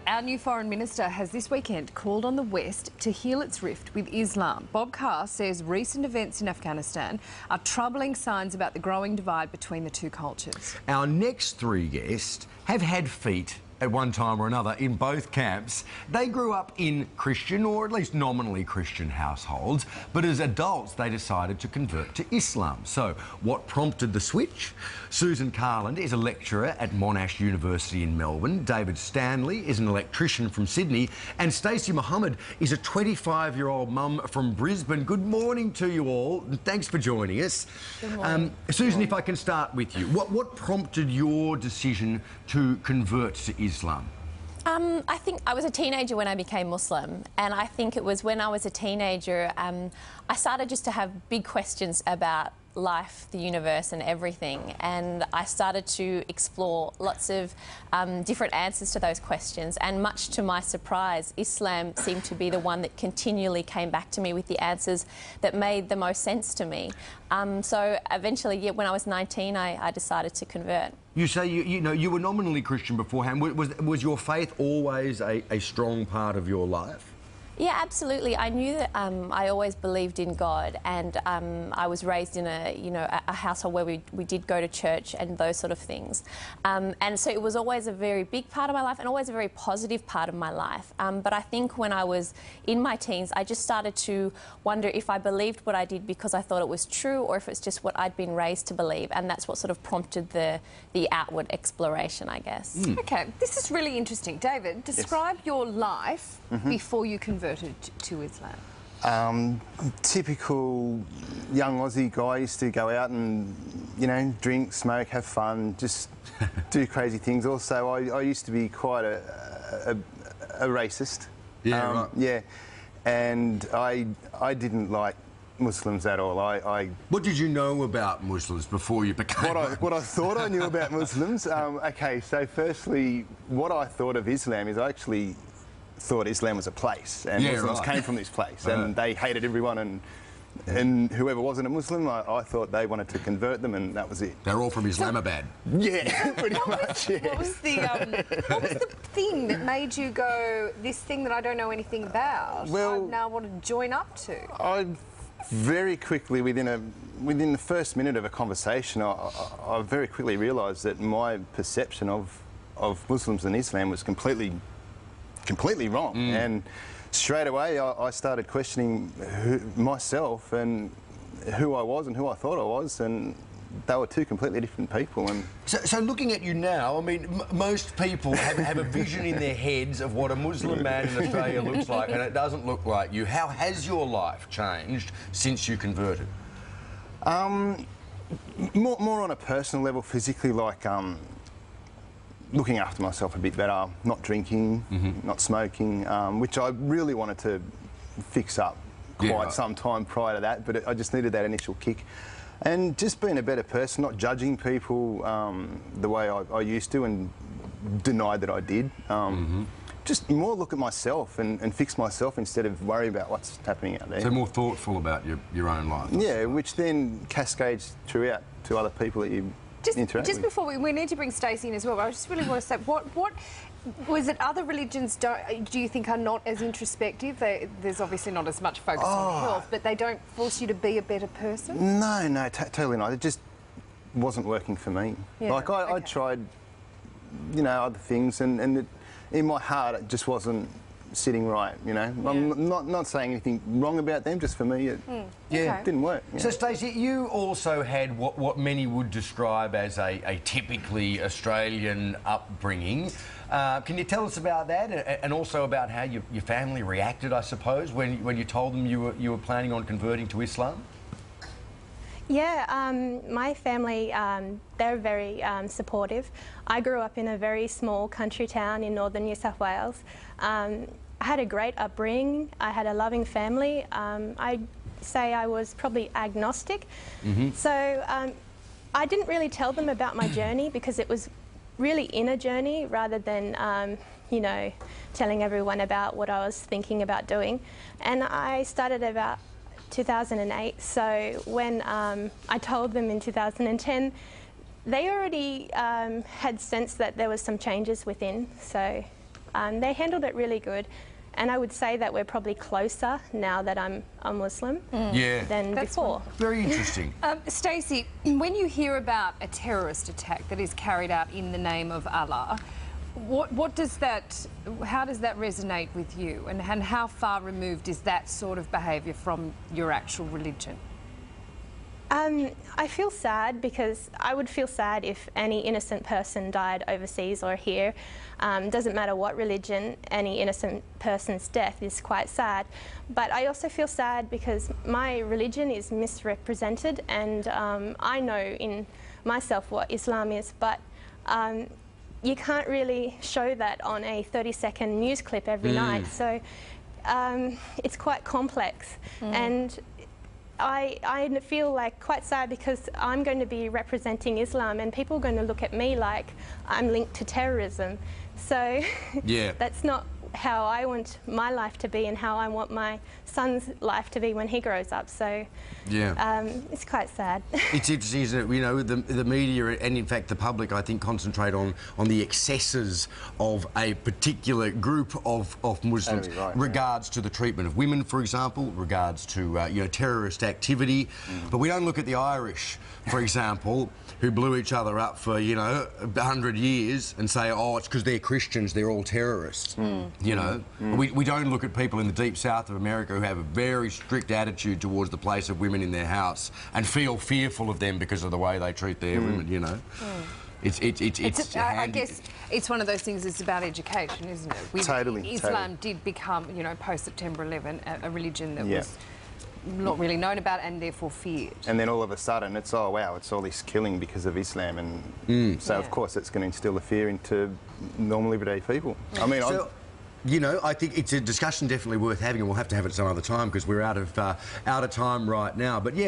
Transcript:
Our new Foreign Minister has this weekend called on the West to heal its rift with Islam. Bob Carr says recent events in Afghanistan are troubling signs about the growing divide between the two cultures. Our next three guests have had feet at one time or another in both camps. They grew up in Christian, or at least nominally Christian households, but as adults they decided to convert to Islam. So what prompted the switch? Susan Carland is a lecturer at Monash University in Melbourne. David Stanley is an electrician from Sydney, and Stacey Mohammed is a 25-year-old mum from Brisbane. Good morning to you all, and thanks for joining us. Good morning. Susan, if I can start with you, what prompted your decision to convert to Islam? I think I was a teenager when I became Muslim, and I think it was when I was a teenager I started just to have big questions about life, the universe and everything, and I started to explore lots of different answers to those questions, and much to my surprise, Islam seemed to be the one that continually came back to me with the answers that made the most sense to me. So eventually, yeah, when I was 19, I decided to convert. You say you were nominally Christian beforehand. Was your faith always a strong part of your life? Yeah, absolutely. I knew that I always believed in God, and I was raised in a household where we did go to church and those sort of things. And so it was always a very big part of my life and always a very positive part of my life. But I think when I was in my teens, I just started to wonder if I believed what I did because I thought it was true, or if it's just what I'd been raised to believe. And that's what sort of prompted the outward exploration, I guess. Mm. OK, this is really interesting. David, describe your life before you converted to Islam. Typical young Aussie guy. Used to go out and, drink, smoke, have fun, just do crazy things. Also, I used to be quite a racist. Yeah, right. Yeah, and I didn't like Muslims at all. What did you know about Muslims before you became what I thought I knew about Muslims? OK, so firstly, what I thought of Islam is I actually thought Islam was a place, and Muslims came from this place, and they hated everyone, and whoever wasn't a Muslim, I thought they wanted to convert them, and that was it. They're all from Islamabad. Yeah, pretty much. Yeah. What was the thing that made you go, this thing that I don't know anything about, Well, I now want to join up to? I very quickly, within the first minute of a conversation, I very quickly realised that my perception of Muslims and Islam was completely wrong. And straight away I started questioning myself and who I was and who I thought I was, and they were two completely different people. And so looking at you now, I mean, most people have a vision in their heads of what a Muslim man in Australia looks like, and it doesn't look like you. How has your life changed since you converted? More on a personal level, physically, like looking after myself a bit better, not drinking, not smoking, which I really wanted to fix up quite some time prior to that, but I just needed that initial kick. And just being a better person, not judging people the way I used to and denied that I did. Just more look at myself and fix myself instead of worry about what's happening out there. So more thoughtful about your own life. Yeah, which then cascades throughout to other people that you interact Just with. before we need to bring Stacey in as well, but I just really want to say, what was it other religions do you think are not as introspective? There's obviously not as much focus on health, but they don't force you to be a better person? No, totally not. It just wasn't working for me. Yeah, like, I tried, other things, and in my heart it just wasn't sitting right, I'm not saying anything wrong about them, just for me it didn't work. So Stacey, you also had what many would describe as a typically Australian upbringing. Can you tell us about that, and also about how your family reacted, I suppose, when you told them you were planning on converting to Islam? Yeah, my family, they're very supportive. I grew up in a very small country town in northern New South Wales. I had a great upbringing. I had a loving family. I'd say I was probably agnostic. So I didn't really tell them about my journey because it was really inner journey rather than, telling everyone about what I was thinking about doing. And I started about 2008, so when I told them in 2010, they already had sensed that there was some changes within, so they handled it really good. And I would say that we're probably closer now that I'm a Muslim than before. Very interesting. Stacey, when you hear about a terrorist attack that is carried out in the name of Allah, how does that resonate with you, and how far removed is that sort of behaviour from your actual religion? I feel sad because I would feel sad if any innocent person died overseas or here. Doesn't matter what religion, any innocent person's death is quite sad. But I also feel sad because my religion is misrepresented, and I know in myself what Islam is, but you can't really show that on a 30-second news clip every night. So it's quite complex. And I feel like quite sad because I'm going to be representing Islam and people are going to look at me like I'm linked to terrorism. So that's not how I want my life to be and how I want my son's life to be when he grows up. So it's quite sad. It's interesting, isn't it? You know, the media and in fact the public, I think, concentrate on the excesses of a particular group of Muslims, regards to the treatment of women, for example, regards to you know, terrorist activity. But we don't look at the Irish, for example, who blew each other up for, you know, 100 years and say, oh, it's because they're Christians, they're all terrorists. You know, we don't look at people in the deep south of America who have a very strict attitude towards the place of women in their house and feel fearful of them because of the way they treat their women, you know. I guess it's one of those things. It's about education, isn't it? Totally. Islam did become, you know, post September 11, a religion that was not really known about and therefore feared. And then all of a sudden it's, oh wow, it's all this killing because of Islam, and so of course it's going to instill the fear into normal everyday people. I mean, you know, I think it's a discussion definitely worth having, and we'll have to have it some other time because we're out of time right now. But yeah.